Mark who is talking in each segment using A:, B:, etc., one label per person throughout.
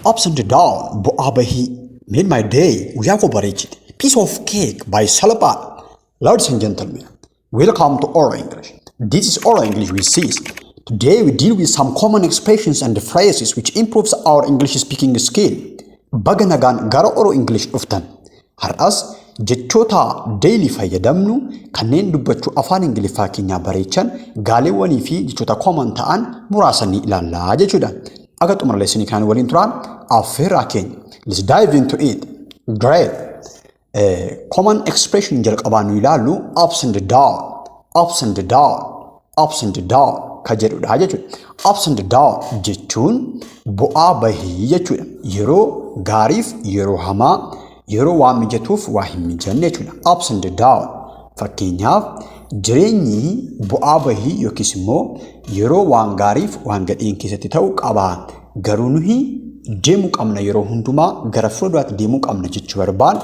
A: Ups and down, bu'aa bahii, made my day, guyyaa koo bareechite. Piece of cake by Salapad. Ladies and gentlemen, welcome to Oral English. This is Oral English with Sis. Today we deal with some common expressions and phrases which improves our English speaking skill. Baga nagaan gara Oral English dhuftan. Har'as jechoota daily fayyadamnu kanneen dubbachuu afaan Ingiliffaa keenyaa bareechan gaaleewwanii fi jechoota common ta'an muraasa ni ilaallaa jechuudha. Aga xumura lesson kan waliin turaan affeerraa keenya. Let's dive into it. Great. Common expression jalqabaa nu ilaallu ups and down, ups and down, ups and down ka jedhudha jechuudha. Ups and down jechuun bu'aa bahii jechuudha. Yeroo gaariif yeroo hamaa, yeroo waan mijatuuf waa hin mijanne jechuudha. Ups and down. Fakkeenyaaf jireenyi bu'aa bahii yookiis immoo yeroo waan gaariif waan gadhiin keessatti ta'u qaba. Garuu nuyi deemuu qabna yeroo hundumaa gara fuulduraatti deemuu qabna jechuu barbaan.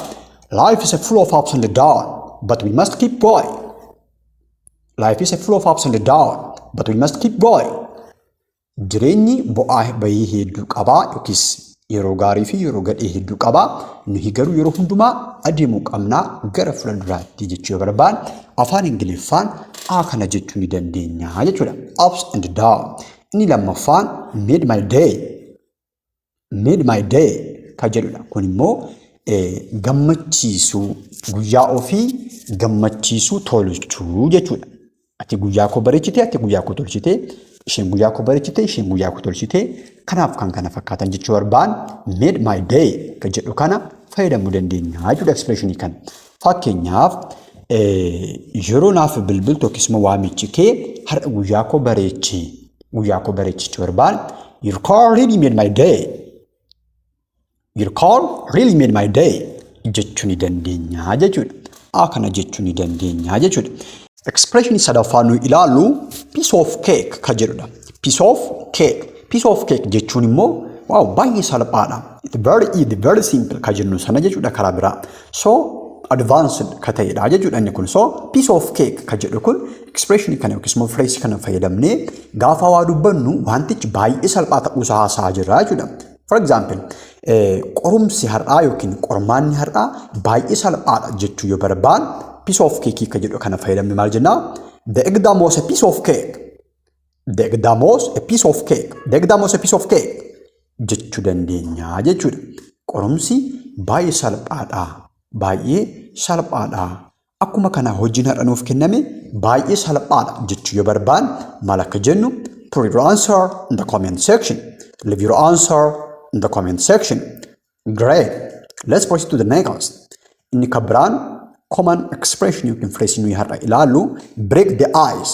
A: Life is full of ups and downs, but we must keep going. Life is full of ups and downs, but we must keep going. Jireenyi bu'aa bahii hedduu qaba yookiis yeroo gaarii fi yeroo gadhii hedduu qaba. Nuyi garuu yeroo hundumaa adeemuu qabna gara fuulduraatti jechuu barbaan. Afaan Ingiliffaan kana jechuu ni dandeenya jechuudha. Ups and downs. Inni lammaffaan made my day. Made my day ka jedhudha. Kun immoo gammachiisuu guyyaa ofii gammachiisuu tolchuu jechuudha. Ati guyyaa koo bareechite, ati guyyaa koo tolchite, isheen guyyaa koo bareechite, isheen guyyaa koo tolchite. Kanaaf kan kana fakkaatan jechuu barbaan made my day ka jedhu kana fayyadamuu dandeenya jechuudha expressionii kana. Fakkeenyaaf yeroo naaf bilbiltu yookiis immoo waamichi kee har'a guyyaa koo bareechi. Guyyaa koo bareechichuu barbaan your call really made my day. Your call really made my day jechuu ni dandeenya jechuudha. Kana jechuu ni dandeenya jechuudha. Expression sadaffaa nu ilaallu piece of cake ka jedhudha. Piece of cake. Piece of cake jechuun immoo wow baay'ee salphaadha. It's very easy, very simple ka jennu sana jechuudha karaa biraa. So advanced ka ta'edha jechuudha inni kun. So piece of cake ka jedhu kun expression kana yookiis immoo phrase kana fayyadamnee gaafa waa dubbannu wantichi baay'ee salphaa ta'uusaa haasa'aa jirra jechuudha. For example, qorumsi har'aa yookiin qormaanni har'aa baay'ee salphaadha jechuu yoo barbaan piece of cake ka jedhu kana fayyadamne maal jennaa? The exam was a piece of cake. The exam was a piece of cake. The exam was a piece of cake jechuu dandeenya jechuudha. Qorumsi baay'ee salphaadha. Baay'ee salphaadha. Akkuma kana hojiin har'a nuuf kenname baay'ee salphaadha jechuu yoo barbaan maal akka jennu? Put your answer in the comment section. Leave your answer in the comment section. Great. Let's proceed to the next. Inni kabiraan common expression yookiin phrase nuyi har'a ilaallu break the ice.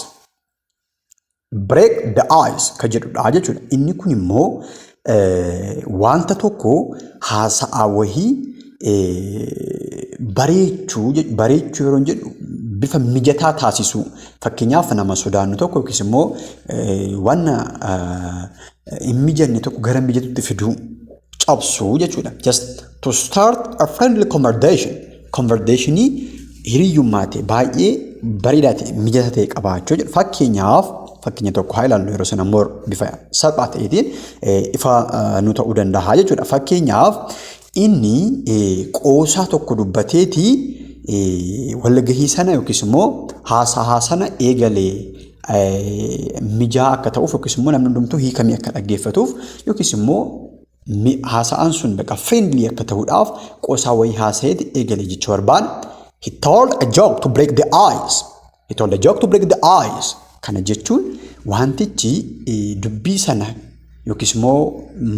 A: Break the ice ka jedhudha jechuudha. Inni kun immoo wanta tokko haasa'aa wahii bareechuu yeroo jedhu bifa mijataa taasisuu. Fakkeenyaaf nama sodaannu tokko yookiis immoo wanna hin mijanne tokko gara mijatutti fiduu cabsuu jechuudha. Just to start a friendly conversation. Conversationii hiriyyummaa ta'e baay'ee bareedaa ta'e mijataa ta'e qabaachuu jechuudha. Fakkeenya tokko haa ilaallu yeroo sana immoo bifa salphaa ta'eetiin ifa nu ta'uu danda'a jechuudha. Fakkeenyaaf inni qoosaa tokko dubbateetii walgahii sana yookiis immoo haasaa sana eegalee mijaa akka ta'uuf yookiis immoo namni hundumtuu hiikamee akka dhaggeeffatuuf yookiis immoo haasaan sun baqa friendly akka ta'uudhaaf qoosaa wayii haasa'eeti eegalee jechuu barbaan. He told a joke to break the ice. He told a joke to break the ice. Kana jechuun wantichi dubbii sana yookiis immoo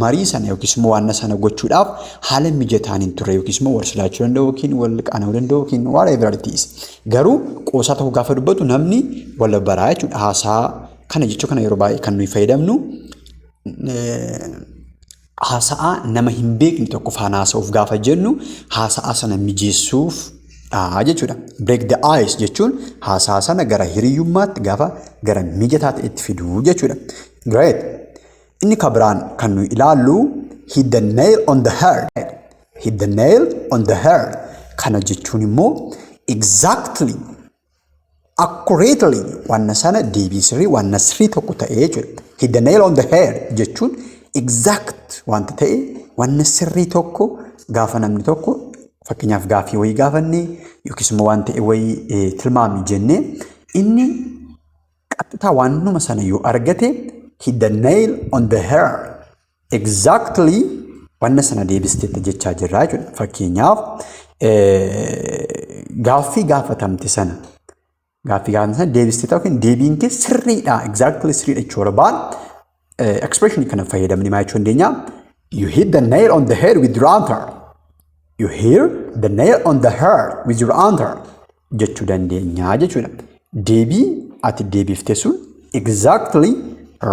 A: marii sana yookiis immoo waan sana gochuudhaaf haala mijataan hin turre yookiis immoo wal silaachuu danda'u yookiin wal qaana'uu danda'u yookiin whatever it is. Garuu qoosaa tokko gaafa dubbatu namni wal baraa jechuudha. Haasaa kana jechuu kana yeroo baay'ee kan nuyi fayyadamnu haasaa nama hin beekne tokko faana haasa'uuf gaafa jennu haasaa sana mijeessuuf jechuudha. Break the ice jechuun haasaa sana gara hiriyyummaatti gaafa gara mijataa ta'etti fiduu jechuudha. Great. Inni kabiraan kan nuyi ilaallu hit the nail on the head. Hit the nail on the head. Kana jechuun immoo exactly accurately wanna sana deebii sirrii wanna sirrii tokko ta'ee jechuudha. Hit the nail on the head jechuun exact wanta ta'e wanna sirrii tokko gaafa namni tokko fakkeenyaaf gaafii wayii gaafannee yookiis immoo waan ta'e wayii tilmaami jennee inni qaxxitaa waanuma sana yoo argate hit the nail on the head exactly wanna sana deebisteetta jechaa jirraa jechuudha. Fakkeenyaaf gaaffii gaafatamte sana deebisteetta yookiin deebiin kee sirriidha exactly sirriidha jechuu barbaan expression kana fayyadamni maa jechuu dandeenya? You hit the nail on the head with your answer. You hit the nail on the head with your answer jechuu dandeenya jechuudha. Deebii ati deebifte sun exactly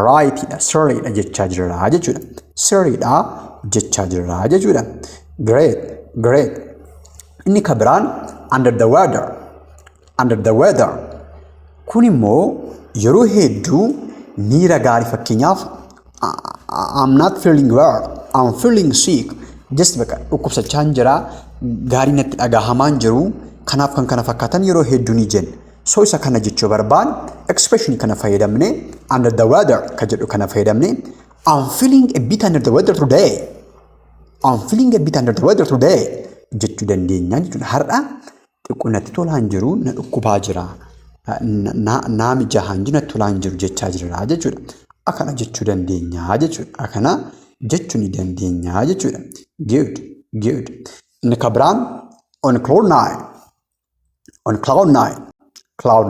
A: rightidha sirriidha jechaa jirraa jechuudha. Sirriidha jechaa jirraa jechuudha. Great. Inni kan biraan under the weather. Kun immoo yeroo hedduu miira gaarii fakkeenyaaf I'm not feeling well, I'm feeling sick. Just bakka dhukkubsachaan jira gaarii natti dhagahamaan jiru kanaaf kan kana fakkaatan yeroo hedduu ni jenna. So isa kana jechuu barbaan expression kana fayyadamne under the weather ka jedhu kana fayyadamne I'm feeling a bit under the weather today. I'm feeling a bit under the weather today jechuu dandeenya jechuudha. Har'a xiqqoo natti tolaan jiru na dhukkubaa jira. Naa mijahaan jiru natti tolaan jiru jechaa jira jechuudha. Akana jechuu dandeenya jechuudha. Akana jechuu ni dandeenya jechuudha. Good. Inni kan biraan on cloud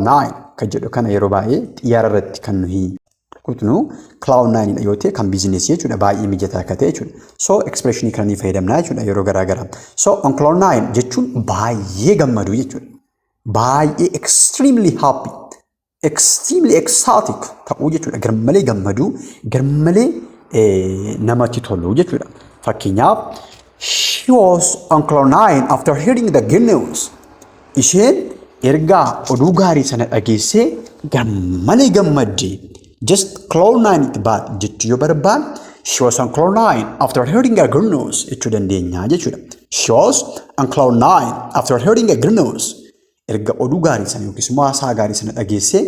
A: nine kan jedhu kana yeroo baay'ee xiyyaara irratti kan nuyi kutnu cloud nine yoo ta'e kan biizineesii jechuudha baay'ee mijataa akka ta'e jechuudha. So expression kana ni fayyadamna jechuudha yeroo garaa. So on cloud nine jechuun baay'ee gammadu jechuudha. Baay'ee extremely happy, extremely ecstatic ta'uu jechuudha. Garmalee gammadu, garmalee namatti tolu jechuudha. Fakkeenyaaf she was on cloud nine after hearing the good news. Isheen ergaa oduu gaarii sana dhageessee garmalee gammadde. Just cloud nine itti baate jechuu yoo barbaan she was on cloud nine after hearing a good news jechuu dandeenya jechuudha. She was on cloud nine after hearing a good news. Erga oduu gaarii sana yookiis immoo haasaa gaarii sana dhageessee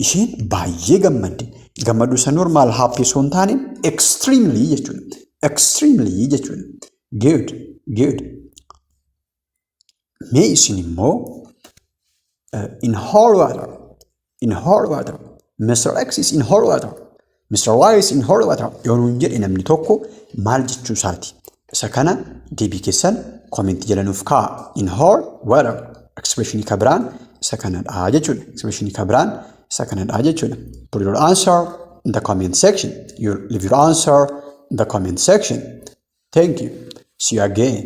A: isheen baay'ee gammadde. Gammadu isa normaal happy osoo hin taane extremely jechuudha. Extremely jechuudha. Good. Mee isin immoo in hot weather. Mr. X is in hot weather. Mr. Y is in hot weather. Yoo nuun jedhe namni tokko maal jechuu isaati? Isa kana deebii keessan koomentii jala nuuf kaa'a. In hot weather. Expression kan biraan isa kanadha jechuudha. Put your answer in the comment section. You leave your answer in the comment section. Thank you. See you again.